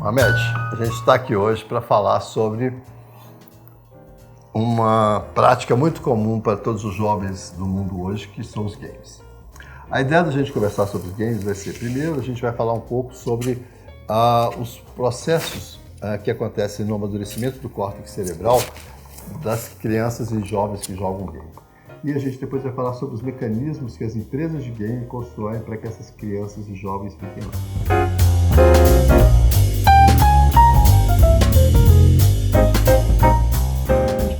Mohamed, a gente está aqui hoje para falar sobre uma prática muito comum para todos os jovens do mundo hoje, que são os games. A ideia da gente conversar sobre os games vai ser, primeiro, a gente vai falar um pouco sobre os processos que acontecem no amadurecimento do córtex cerebral das crianças e jovens que jogam game. E a gente depois vai falar sobre os mecanismos que as empresas de game constroem para que essas crianças e jovens fiquem lá.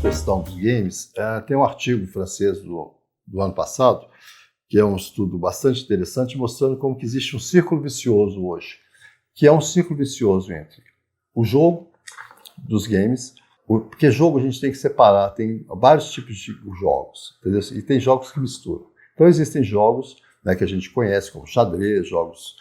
Questão dos games, tem um artigo francês do ano passado, que é um estudo bastante interessante, mostrando como que existe um círculo vicioso hoje, que é um círculo vicioso entre o jogo dos games, porque jogo a gente tem que separar, tem vários tipos de jogos, entendeu? E tem jogos que misturam. Então existem jogos, né, que a gente conhece como xadrez, jogos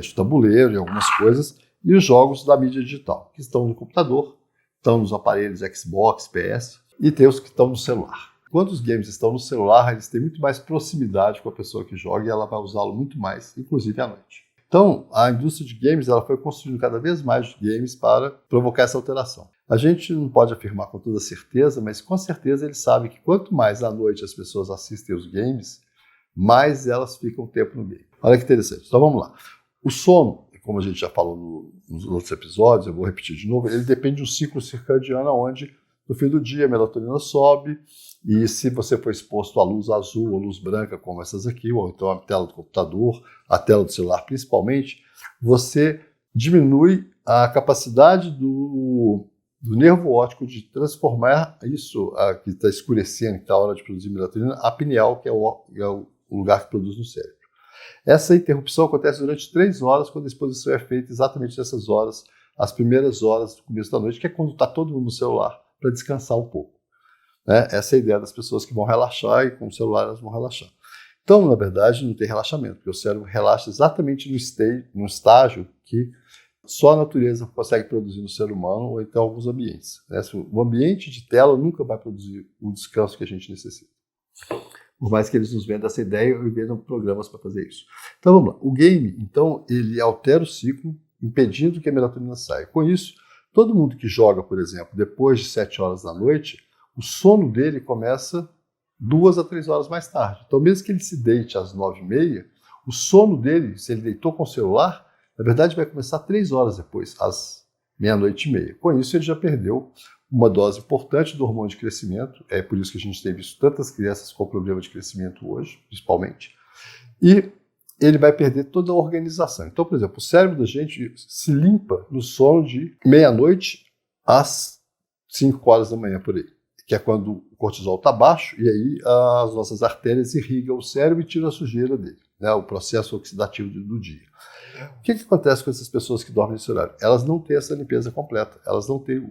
de tabuleiro e algumas coisas, e os jogos da mídia digital, que estão no computador, estão nos aparelhos Xbox, PS, e tem os que estão no celular. Quando os games estão no celular, eles têm muito mais proximidade com a pessoa que joga e ela vai usá-lo muito mais, inclusive à noite. Então, a indústria de games ela foi construindo cada vez mais games para provocar essa alteração. A gente não pode afirmar com toda certeza, mas com certeza eles sabem que quanto mais à noite as pessoas assistem os games, mais elas ficam tempo no game. Olha que interessante. Então vamos lá. O sono, como a gente já falou nos outros episódios, eu vou repetir de novo, ele depende de um ciclo circadiano onde no fim do dia a melatonina sobe e se você for exposto à luz azul ou luz branca, como essas aqui, ou então a tela do computador, a tela do celular principalmente, você diminui a capacidade do nervo óptico de transformar isso que está escurecendo, que está a hora de produzir melatonina, a pineal, que é o lugar que produz no cérebro. Essa interrupção acontece durante 3 horas, quando a exposição é feita exatamente nessas horas, as primeiras horas do começo da noite, que é quando está todo mundo no celular, para descansar um pouco. Né? Essa é a ideia das pessoas que vão relaxar e com o celular elas vão relaxar. Então, na verdade, não tem relaxamento, porque o cérebro relaxa exatamente no estágio que só a natureza consegue produzir no ser humano ou então em alguns ambientes. Né? O ambiente de tela nunca vai produzir o descanso que a gente necessita. Por mais que eles nos vendam essa ideia e vendam programas para fazer isso. Então, vamos lá. O game, então, ele altera o ciclo, impedindo que a melatonina saia. Com isso, todo mundo que joga, por exemplo, depois de 7 horas da noite, o sono dele começa 2 a 3 horas mais tarde. Então, mesmo que ele se deite às 9h30, o sono dele, se ele deitou com o celular, na verdade vai começar 3 horas depois, às 00h30. Com isso, ele já perdeu uma dose importante do hormônio de crescimento. É por isso que a gente tem visto tantas crianças com problema de crescimento hoje, principalmente. E ele vai perder toda a organização. Então, por exemplo, o cérebro da gente se limpa no sono de meia-noite às 5 horas da manhã, por aí, que é quando o cortisol está baixo e aí as nossas artérias irrigam o cérebro e tiram a sujeira dele, né, o processo oxidativo do dia. O que acontece com essas pessoas que dormem nesse horário? Elas não têm essa limpeza completa, elas não têm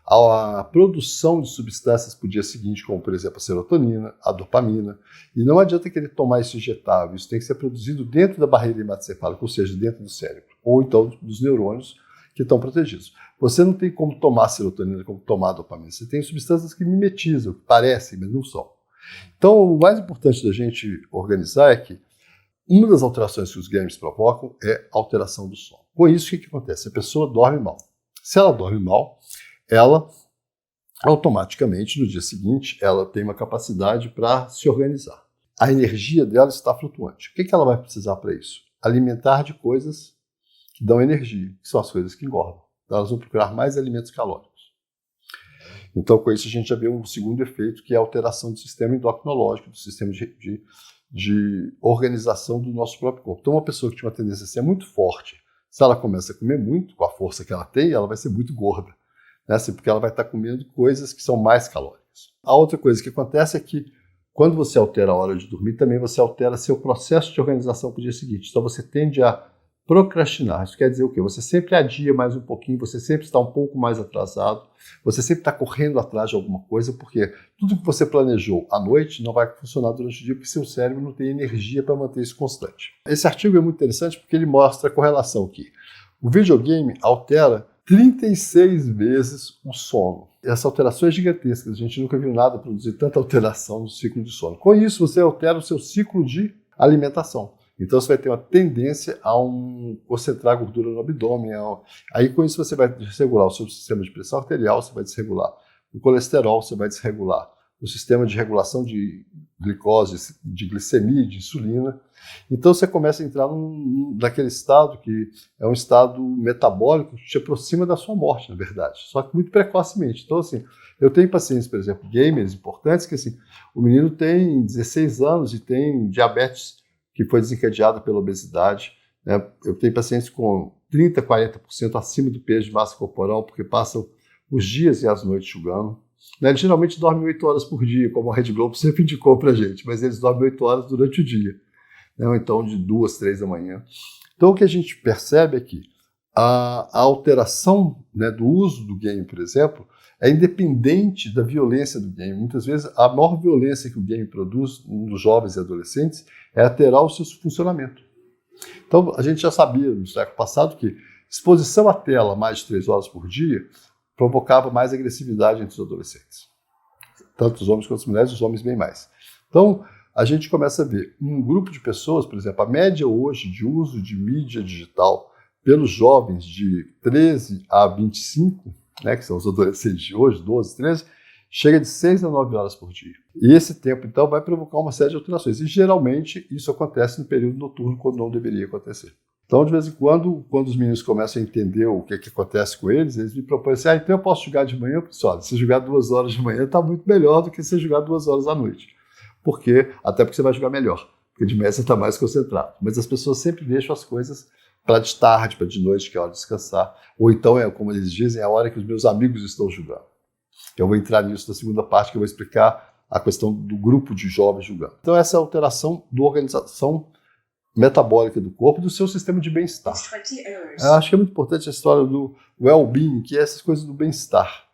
a produção de substâncias para o dia seguinte, como, por exemplo, a serotonina, a dopamina, e não adianta querer tomar isso injetável, isso tem que ser produzido dentro da barreira hematocefálica, ou seja, dentro do cérebro, ou então dos neurônios que estão protegidos. Você não tem como tomar serotonina, como tomar dopamina, você tem substâncias que mimetizam, que parecem, mas não são. Então, o mais importante da gente organizar é que uma das alterações que os games provocam é a alteração do sono. Com isso, o que acontece? A pessoa dorme mal. Se ela dorme mal, ela automaticamente, no dia seguinte, ela tem uma capacidade para se organizar. A energia dela está flutuante. O que ela vai precisar para isso? Alimentar de coisas que dão energia, que são as coisas que engordam. Então, elas vão procurar mais alimentos calóricos. Então, com isso, a gente já vê um segundo efeito, que é a alteração do sistema endocrinológico, do sistema de organização do nosso próprio corpo. Então, uma pessoa que tinha uma tendência a ser muito forte, se ela começa a comer muito, com a força que ela tem, ela vai ser muito gorda, né? Assim, porque ela vai estar comendo coisas que são mais calóricas. A outra coisa que acontece é que, quando você altera a hora de dormir, também você altera seu processo de organização para o dia seguinte. Então, você tende a procrastinar. Isso quer dizer o quê? Você sempre adia mais um pouquinho, você sempre está um pouco mais atrasado, você sempre está correndo atrás de alguma coisa, porque tudo que você planejou à noite não vai funcionar durante o dia, porque seu cérebro não tem energia para manter isso constante. Esse artigo é muito interessante porque ele mostra a correlação aqui. O videogame altera 36 vezes o sono. Essa alteração é gigantesca, a gente nunca viu nada produzir tanta alteração no ciclo de sono. Com isso, você altera o seu ciclo de alimentação. Então você vai ter uma tendência a concentrar gordura no abdômen. Aí com isso você vai desregular o seu sistema de pressão arterial, você vai desregular o colesterol, você vai desregular o sistema de regulação de glicose, de glicemia, de insulina. Então você começa a entrar naquele estado que é um estado metabólico que te aproxima da sua morte, na verdade, só que muito precocemente. Então assim, eu tenho pacientes, por exemplo, gamers importantes, que assim, o menino tem 16 anos e tem diabetes que foi desencadeada pela obesidade, né? Eu tenho pacientes com 30%, 40% acima do peso de massa corporal, porque passam os dias e as noites jogando. Né? Eles geralmente dormem 8 horas por dia, como a Rede Globo sempre indicou pra gente, mas eles dormem 8 horas durante o dia, né? Ou então de 2, 3 da manhã. Então o que a gente percebe é que a alteração, né, do uso do game, por exemplo, é independente da violência do game. Muitas vezes a maior violência que o game produz nos jovens e adolescentes é alterar o seu funcionamento. Então a gente já sabia no século passado que exposição à tela mais de 3 horas por dia provocava mais agressividade entre os adolescentes. Tanto os homens quanto as mulheres, os homens bem mais. Então a gente começa a ver um grupo de pessoas, por exemplo, a média hoje de uso de mídia digital pelos jovens de 13 a 25, né, que são os adolescentes de hoje, 12, 13, chega de 6 a 9 horas por dia. E esse tempo, então, vai provocar uma série de alterações. E, geralmente, isso acontece no período noturno, quando não deveria acontecer. Então, de vez em quando os meninos começam a entender o que acontece com eles me propõem assim, então eu posso jogar de manhã? Olha, se jogar 2 horas de manhã está muito melhor do que se jogar 2 horas à noite. Até porque você vai jogar melhor, porque de manhã você está mais concentrado. Mas as pessoas sempre deixam as coisas para de tarde, para de noite, que é a hora de descansar. Ou então, como eles dizem, é a hora que os meus amigos estão jogando. Eu vou entrar nisso na segunda parte, que eu vou explicar a questão do grupo de jovens jogando. Então, essa é a alteração da organização metabólica do corpo e do seu sistema de bem-estar. Eu acho que é muito importante a história do well-being, que é essas coisas do bem-estar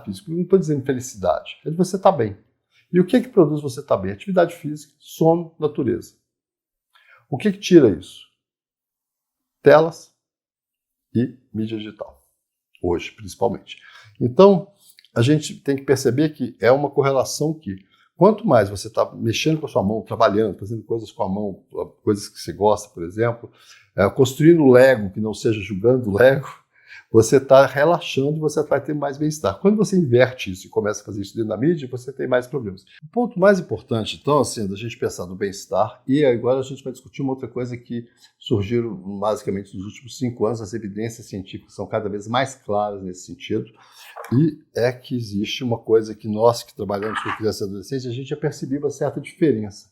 físico. Não estou dizendo felicidade, é de você estar bem. E o que produz você estar bem? Atividade física, sono, natureza. O que tira isso? Telas e mídia digital, hoje principalmente. Então, a gente tem que perceber que é uma correlação que, quanto mais você está mexendo com a sua mão, trabalhando, fazendo coisas com a mão, coisas que você gosta, por exemplo, construindo Lego, que não seja jogando Lego, você está relaxando e você vai ter mais bem-estar. Quando você inverte isso e começa a fazer isso dentro da mídia, você tem mais problemas. O ponto mais importante, então, assim, da gente pensar no bem-estar, e agora a gente vai discutir uma outra coisa que surgiu basicamente nos últimos 5 anos, as evidências científicas são cada vez mais claras nesse sentido, e é que existe uma coisa que nós que trabalhamos com crianças e adolescentes, a gente já percebeu uma certa diferença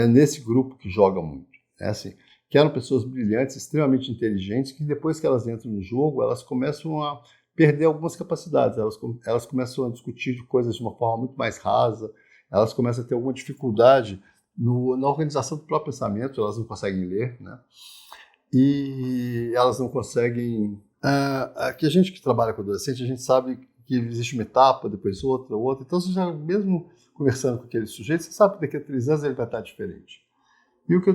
nesse grupo que joga muito. Assim, que eram pessoas brilhantes, extremamente inteligentes, que depois que elas entram no jogo, elas começam a perder algumas capacidades, elas começam a discutir coisas de uma forma muito mais rasa, elas começam a ter alguma dificuldade na organização do próprio pensamento, elas não conseguem ler, né? E elas não conseguem... Aqui a gente que trabalha com adolescente, a gente sabe que existe uma etapa, depois outra, então você já, mesmo conversando com aquele sujeito, você sabe que daqui a 3 anos ele vai estar diferente. E o que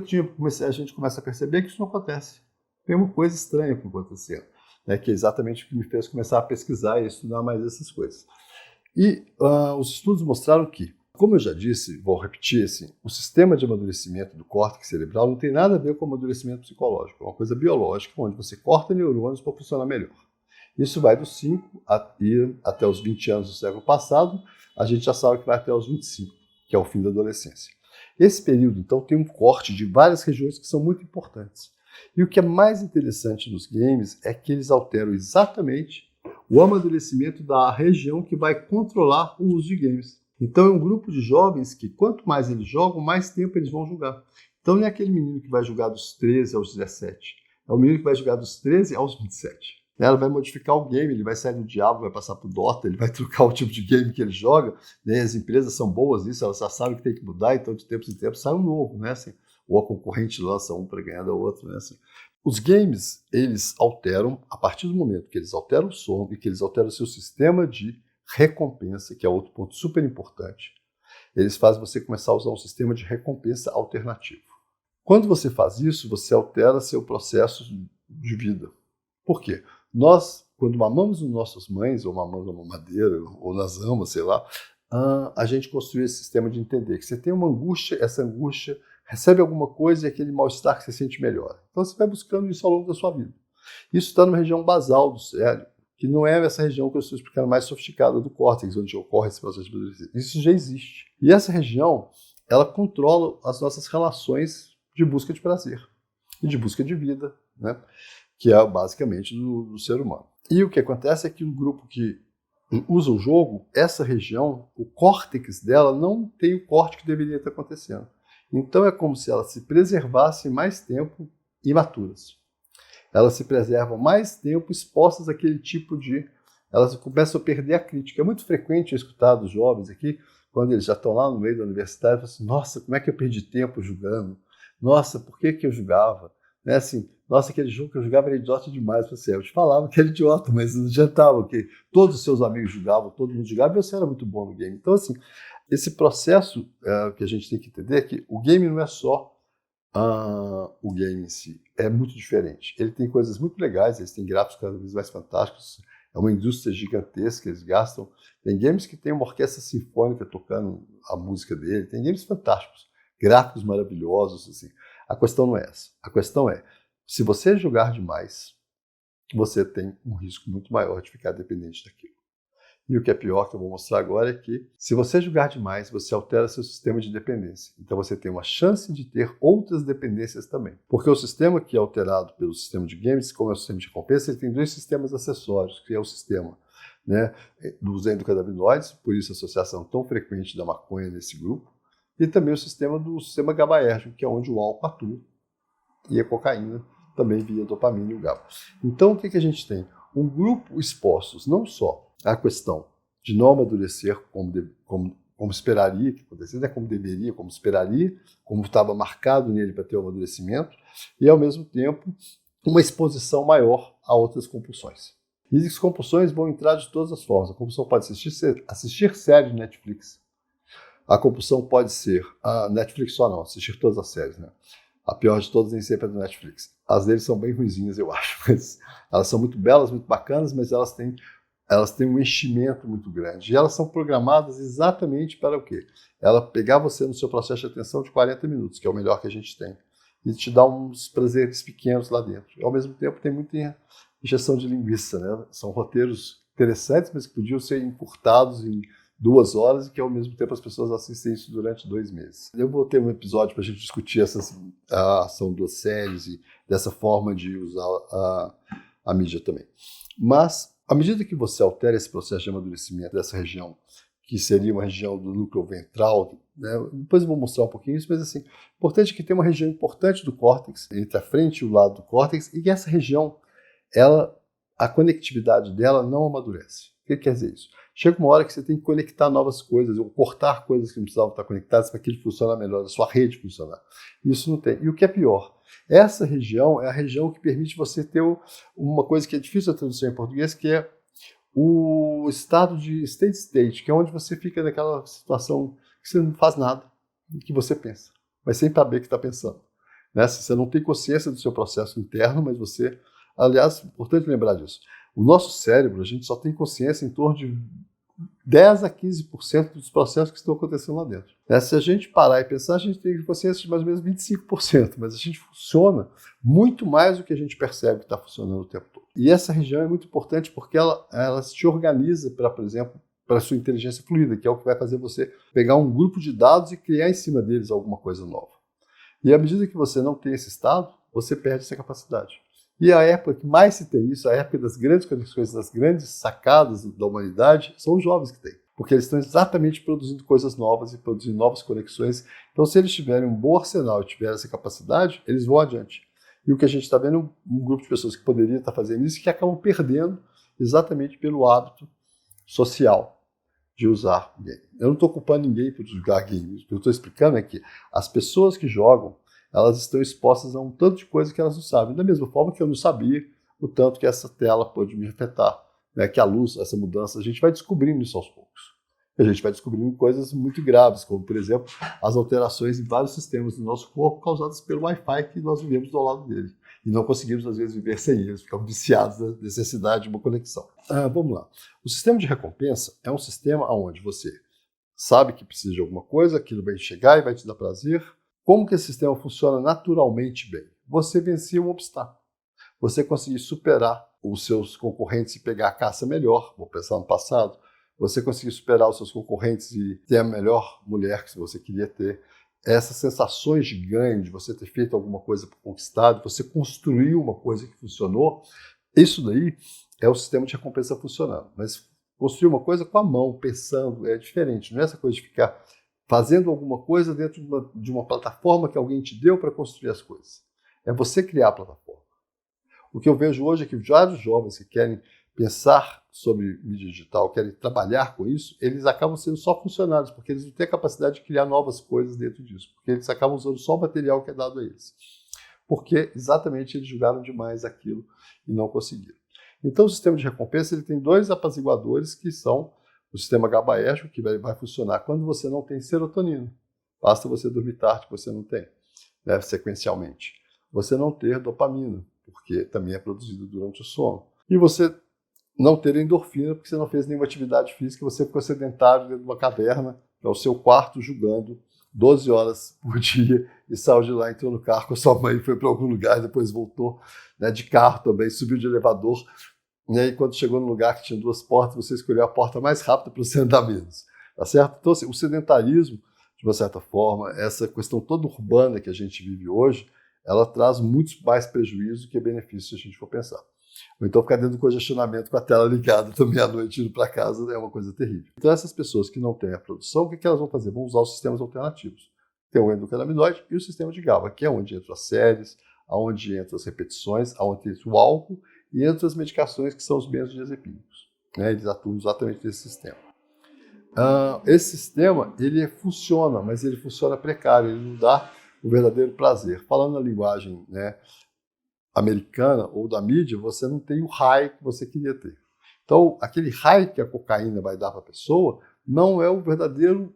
a gente começa a perceber é que isso não acontece. Tem uma coisa estranha acontecendo, né, que é exatamente o que me fez começar a pesquisar e estudar mais essas coisas. E os estudos mostraram que, como eu já disse, vou repetir, assim, o sistema de amadurecimento do córtex cerebral não tem nada a ver com amadurecimento psicológico, é uma coisa biológica, onde você corta neurônios para funcionar melhor. Isso vai dos 5 até os 20 anos do século passado, a gente já sabe que vai até os 25, que é o fim da adolescência. Esse período, então, tem um corte de várias regiões que são muito importantes. E o que é mais interessante nos games é que eles alteram exatamente o amadurecimento da região que vai controlar o uso de games. Então é um grupo de jovens que, quanto mais eles jogam, mais tempo eles vão jogar. Então não é aquele menino que vai jogar dos 13 aos 17. É o menino que vai jogar dos 13 aos 27. Ela vai modificar o game, ele vai sair do Diablo, vai passar para o Dota, ele vai trocar o tipo de game que ele joga, né? As empresas são boas nisso, elas já sabem que tem que mudar, então de tempos em tempos sai um novo, né? Assim, ou a concorrente lança um para ganhar da outra, né? Assim, os games, eles alteram, a partir do momento que eles alteram o sono e que eles alteram o seu sistema de recompensa, que é outro ponto super importante, eles fazem você começar a usar um sistema de recompensa alternativo. Quando você faz isso, você altera seu processo de vida. Por quê? Nós, quando mamamos nas nossas mães, ou mamamos na mamadeira, ou nas amas, sei lá, a gente construiu esse sistema de entender que você tem uma angústia, essa angústia recebe alguma coisa e aquele mal-estar que você sente melhora. Então você vai buscando isso ao longo da sua vida. Isso está numa região basal do cérebro, que não é essa região que eu estou explicando mais sofisticada do córtex, onde ocorre esse processo de amadurecimento. Isso já existe. E essa região, ela controla as nossas relações de busca de prazer e de busca de vida, né? Que é basicamente do ser humano. E o que acontece é que o grupo que usa o jogo, essa região, o córtex dela não tem o corte que deveria estar acontecendo. Então é como se elas se preservassem mais tempo imaturas. Elas se preservam mais tempo expostas àquele tipo de... Elas começam a perder a crítica. É muito frequente eu escutar dos jovens aqui, quando eles já estão lá no meio da universidade, falam assim, nossa, como é que eu perdi tempo jogando? Nossa, por que eu jogava? Né, assim, nossa, aquele jogo que eu jogava era idiota demais. Eu te falava que era idiota, mas não adiantava, que todos os seus amigos jogavam, todo mundo jogava e você era muito bom no game. Então, assim, esse processo que a gente tem que entender é que o game não é só o game em si, é muito diferente. Ele tem coisas muito legais, eles têm gráficos cada vez mais fantásticos, é uma indústria gigantesca, eles gastam. Tem games que tem uma orquestra sinfônica tocando a música dele, tem games fantásticos, gráficos maravilhosos, assim. A questão não é essa. A questão é, se você jogar demais, você tem um risco muito maior de ficar dependente daquilo. E o que é pior, que eu vou mostrar agora, é que se você jogar demais, você altera seu sistema de dependência. Então você tem uma chance de ter outras dependências também. Porque o sistema que é alterado pelo sistema de games, como é o sistema de recompensa, ele tem dois sistemas acessórios, que é o sistema, né, dos endocannabinoides, por isso a associação tão frequente da maconha nesse grupo, e também o sistema GABAérgico, que é onde o álcool atua, e a cocaína também via dopamina e o GABA. Então o que a gente tem? Um grupo expostos não só à questão de não amadurecer como esperaria que acontecesse, né? Como deveria, como esperaria, como estava marcado nele para ter o amadurecimento, e ao mesmo tempo uma exposição maior a outras compulsões. E as compulsões vão entrar de todas as formas. A compulsão pode assistir séries de Netflix. A compulsão pode ser a Netflix só não, assistir todas as séries, né? A pior de todas nem sempre é do Netflix. As deles são bem ruinzinhas, eu acho, mas elas são muito belas, muito bacanas, mas elas têm um enchimento muito grande. E elas são programadas exatamente para o quê? Ela pegar você no seu processo de atenção de 40 minutos, que é o melhor que a gente tem, e te dar uns prazeres pequenos lá dentro. E, ao mesmo tempo, tem muita injeção de linguiça, né? São roteiros interessantes, mas que podiam ser encurtados em 2 horas e que, ao mesmo tempo, as pessoas assistem isso durante 2 meses. Eu vou ter um episódio para a gente discutir a ação das séries e dessa forma de usar a mídia também. Mas, à medida que você altera esse processo de amadurecimento dessa região, que seria uma região do núcleo ventral, né? Depois eu vou mostrar um pouquinho isso, mas assim, importante é que tem uma região importante do córtex, entre a frente e o lado do córtex, e que essa região, a conectividade dela não amadurece. O que quer dizer isso? Chega uma hora que você tem que conectar novas coisas, ou cortar coisas que não precisavam estar conectadas para que ele funcione melhor, a sua rede funcionar. Isso não tem. E o que é pior? Essa região é a região que permite você ter uma coisa que é difícil de traduzir em português, que é o estado de state, que é onde você fica naquela situação que você não faz nada, que você pensa, mas sem saber que está pensando. Né? Você não tem consciência do seu processo interno, mas você... Aliás, é importante lembrar disso. O nosso cérebro, a gente só tem consciência em torno de 10 a 15% dos processos que estão acontecendo lá dentro. Se a gente parar e pensar, a gente tem consciência de mais ou menos 25%, mas a gente funciona muito mais do que a gente percebe que está funcionando o tempo todo. E essa região é muito importante porque ela te organiza para, por exemplo, para a sua inteligência fluida, que é o que vai fazer você pegar um grupo de dados e criar em cima deles alguma coisa nova. E à medida que você não tem esse estado, você perde essa capacidade. E a época que mais se tem isso, a época das grandes conexões, das grandes sacadas da humanidade, são os jovens que têm. Porque eles estão exatamente produzindo coisas novas e produzindo novas conexões. Então, se eles tiverem um bom arsenal e tiverem essa capacidade, eles vão adiante. E o que a gente está vendo é um grupo de pessoas que poderia estar fazendo isso, que acabam perdendo exatamente pelo hábito social de usar game. Eu não estou culpando ninguém por jogar games. O que eu estou explicando é que as pessoas que jogam, elas estão expostas a um tanto de coisa que elas não sabem. Da mesma forma que eu não sabia o tanto que essa tela pode me afetar, né? Que a luz, essa mudança, a gente vai descobrindo isso aos poucos. A gente vai descobrindo coisas muito graves, como, por exemplo, as alterações em vários sistemas do nosso corpo causadas pelo Wi-Fi que nós vivemos ao lado dele. E não conseguimos, às vezes, viver sem eles, ficamos viciados da necessidade de uma conexão. Vamos lá. O sistema de recompensa é um sistema onde você sabe que precisa de alguma coisa, aquilo vai chegar e vai te dar prazer, Como que esse sistema funciona naturalmente bem? Você vencia um obstáculo. Você conseguir superar os seus concorrentes e pegar a caça melhor, vou pensar no passado, você conseguir superar os seus concorrentes e ter a melhor mulher que você queria ter, essas sensações de ganho, de você ter feito alguma coisa por conquistado, você construiu uma coisa que funcionou, isso daí é o sistema de recompensa funcionando. Mas construir uma coisa com a mão, pensando, é diferente, não é essa coisa de ficar fazendo alguma coisa dentro de uma plataforma que alguém te deu para construir as coisas. É você criar a plataforma. O que eu vejo hoje é que vários jovens que querem pensar sobre mídia digital, querem trabalhar com isso, eles acabam sendo só funcionários, porque eles não têm a capacidade de criar novas coisas dentro disso, porque eles acabam usando só o material que é dado a eles. Porque exatamente eles julgaram demais aquilo e não conseguiram. Então o sistema de recompensa ele tem dois apaziguadores que são o sistema GABAérgico, que vai funcionar quando você não tem serotonina. Basta você dormir tarde, que você não tem, né, sequencialmente. Você não ter dopamina, porque também é produzido durante o sono. E você não ter endorfina, porque você não fez nenhuma atividade física, você ficou sedentário dentro de uma caverna, que é o seu quarto, julgando 12 horas por dia, e saiu de lá, entrou no carro com a sua mãe, foi para algum lugar, depois voltou, né, de carro também, subiu de elevador, né, e quando chegou no lugar que tinha duas portas, você escolheu a porta mais rápida para você andar menos. Tá certo? Então, assim, o sedentarismo, de uma certa forma, essa questão toda urbana que a gente vive hoje, ela traz muitos mais prejuízos que benefícios se a gente for pensar. Ou então ficar dentro do congestionamento com a tela ligada também à noite indo para casa é uma coisa terrível. Então essas pessoas que não têm a produção, o que elas vão fazer? Vão usar os sistemas alternativos. Tem o endocannabinoide e o sistema de GABA, que é onde entram as séries, onde entram as repetições, onde entra o álcool e entram as medicações que são os benzodiazepínicos. Né? Eles atuam exatamente nesse sistema. Esse sistema, ele funciona, mas ele funciona precário, ele não dá o verdadeiro prazer. Falando na linguagem, né, americana ou da mídia, você não tem o high que você queria ter. Então, aquele high que a cocaína vai dar para a pessoa não é o verdadeiro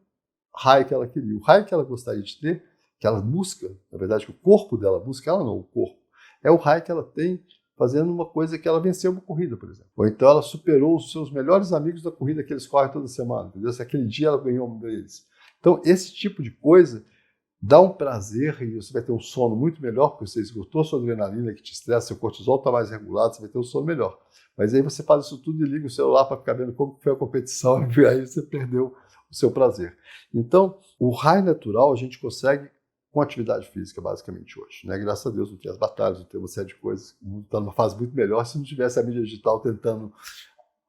high que ela queria. O high que ela gostaria de ter, que ela busca, na verdade, que o corpo dela busca, ela não, o corpo, é o high que ela tem fazendo uma coisa que ela venceu uma corrida, por exemplo. Ou então ela superou os seus melhores amigos da corrida que eles correm toda semana, entendeu? Se aquele dia ela ganhou um deles. Então, esse tipo de coisa dá um prazer e você vai ter um sono muito melhor, porque você esgotou sua adrenalina que te estressa, seu cortisol está mais regulado, você vai ter um sono melhor. Mas aí você faz isso tudo e liga o celular para ficar vendo como foi a competição e aí você perdeu o seu prazer. Então, o high natural a gente consegue com atividade física, basicamente, hoje. Né? Graças a Deus não tem as batalhas, não tem uma série de coisas, o mundo está numa fase muito melhor. Se não tivesse a mídia digital tentando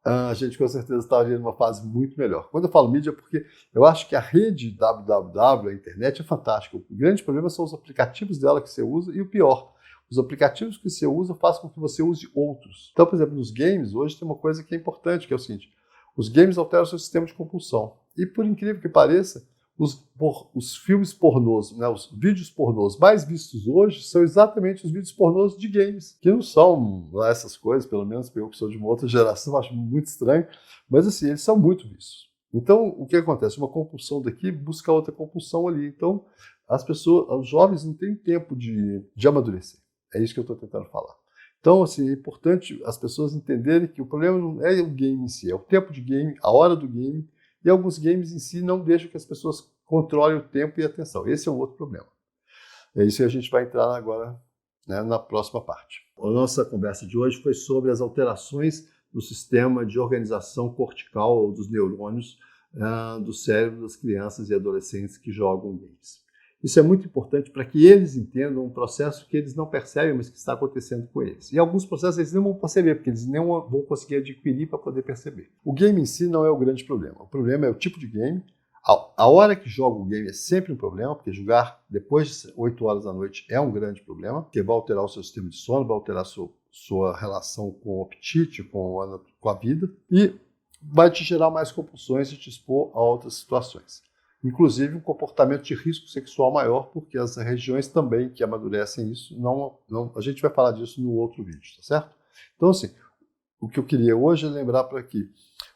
a gente com certeza estaria numa fase muito melhor. Quando eu falo mídia, é porque eu acho que a rede www, a internet, é fantástica. O grande problema são os aplicativos dela que você usa e o pior, os aplicativos que você usa fazem com que você use outros. Então, por exemplo, nos games, hoje tem uma coisa que é importante, que é o seguinte, os games alteram o seu sistema de compulsão. E por incrível que pareça, os filmes pornôs, né, os vídeos pornôs mais vistos hoje são exatamente os vídeos pornôs de games, que não são lá essas coisas, pelo menos eu que sou de uma outra geração, acho muito estranho, mas assim, eles são muito vistos. Então, o que acontece? Uma compulsão daqui busca outra compulsão ali. Então, as pessoas, os jovens não têm tempo de amadurecer. É isso que eu estou tentando falar. Então, assim, é importante as pessoas entenderem que o problema não é o game em si, é o tempo de game, a hora do game, e alguns games em si não deixam que as pessoas controlem o tempo e a atenção. Esse é um outro problema. É isso que a gente vai entrar agora, né, na próxima parte. A nossa conversa de hoje foi sobre as alterações no sistema de organização cortical ou dos neurônios do cérebro das crianças e adolescentes que jogam games. Isso é muito importante para que eles entendam um processo que eles não percebem, mas que está acontecendo com eles. E alguns processos eles não vão perceber, porque eles não vão conseguir adquirir para poder perceber. O game em si não é o grande problema. O problema é o tipo de game. A hora que joga o game é sempre um problema, porque jogar depois de 8 horas da noite é um grande problema, porque vai alterar o seu sistema de sono, vai alterar a sua relação com o apetite, com a vida, e vai te gerar mais compulsões e te expor a outras situações. Inclusive um comportamento de risco sexual maior, porque as regiões também que amadurecem isso, a gente vai falar disso no outro vídeo, tá certo? Então, assim, o que eu queria hoje é lembrar para que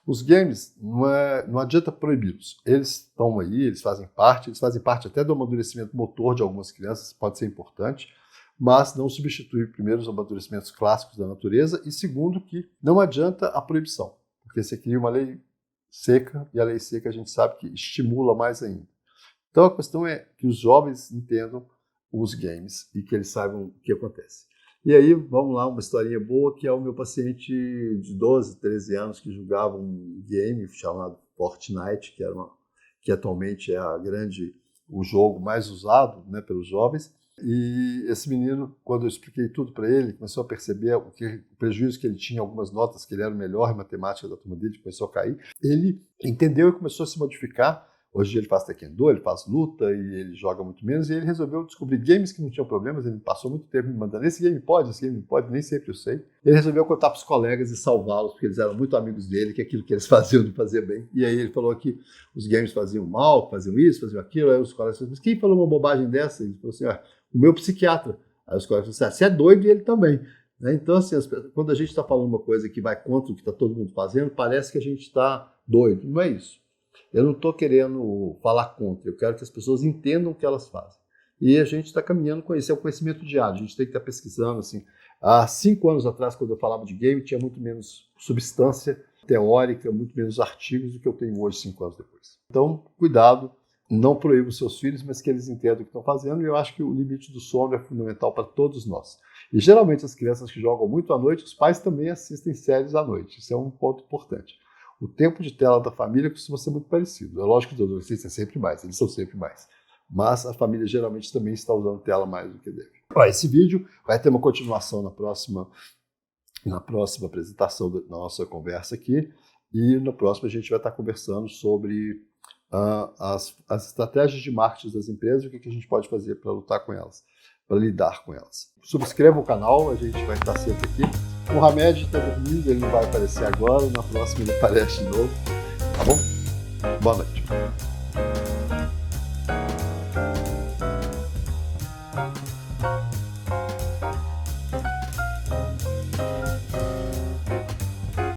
os games, não adianta proibi-los. Eles estão aí, eles fazem parte até do amadurecimento motor de algumas crianças, pode ser importante, mas não substitui, primeiro, os amadurecimentos clássicos da natureza, e segundo, que não adianta a proibição, porque você cria uma lei seca, e a lei seca a gente sabe que estimula mais ainda. Então a questão é que os jovens entendam os games e que eles saibam o que acontece. E aí, vamos lá, uma historinha boa, que é o meu paciente de 12, 13 anos que jogava um game chamado Fortnite, que atualmente é o jogo mais usado, né, pelos jovens. E esse menino, quando eu expliquei tudo para ele, começou a perceber o prejuízo que ele tinha, algumas notas, que ele era o melhor em matemática da turma dele, começou a cair. Ele entendeu e começou a se modificar. Hoje ele faz taekwondo, ele faz luta e ele joga muito menos. E ele resolveu descobrir games que não tinham problemas. Ele passou muito tempo me mandando: esse game pode, nem sempre eu sei. Ele resolveu contar para os colegas e salvá-los, porque eles eram muito amigos dele, que aquilo que eles faziam não fazia bem. E aí ele falou que os games faziam mal, faziam isso, faziam aquilo. Aí os colegas falaram: mas quem falou uma bobagem dessa? Ele falou assim: o meu psiquiatra. Aí os colegas falaram: você é doido e ele também. Então, assim, quando a gente está falando uma coisa que vai contra o que está todo mundo fazendo, parece que a gente está doido. Não é isso. Eu não estou querendo falar contra, eu quero que as pessoas entendam o que elas fazem. E a gente está caminhando com isso, é o conhecimento diário, a gente tem que estar pesquisando. Assim. Há 5 anos atrás, quando eu falava de game, tinha muito menos substância teórica, muito menos artigos do que eu tenho hoje, 5 anos depois. Então, cuidado, não proíba os seus filhos, mas que eles entendam o que estão fazendo, e eu acho que o limite do sono é fundamental para todos nós. E geralmente as crianças que jogam muito à noite, os pais também assistem séries à noite, isso é um ponto importante. O tempo de tela da família costuma ser muito parecido. É lógico que os adolescentes é sempre mais, eles são sempre mais. Mas a família geralmente também está usando tela mais do que deve. Esse vídeo vai ter uma continuação na próxima apresentação da nossa conversa aqui. E no próximo a gente vai estar conversando sobre as estratégias de marketing das empresas e o que a gente pode fazer para lutar com elas, para lidar com elas. Subscreva o canal, a gente vai estar sempre aqui. O Hamed está dormindo, ele não vai aparecer agora, na próxima ele aparece de novo. Tá bom? Boa noite.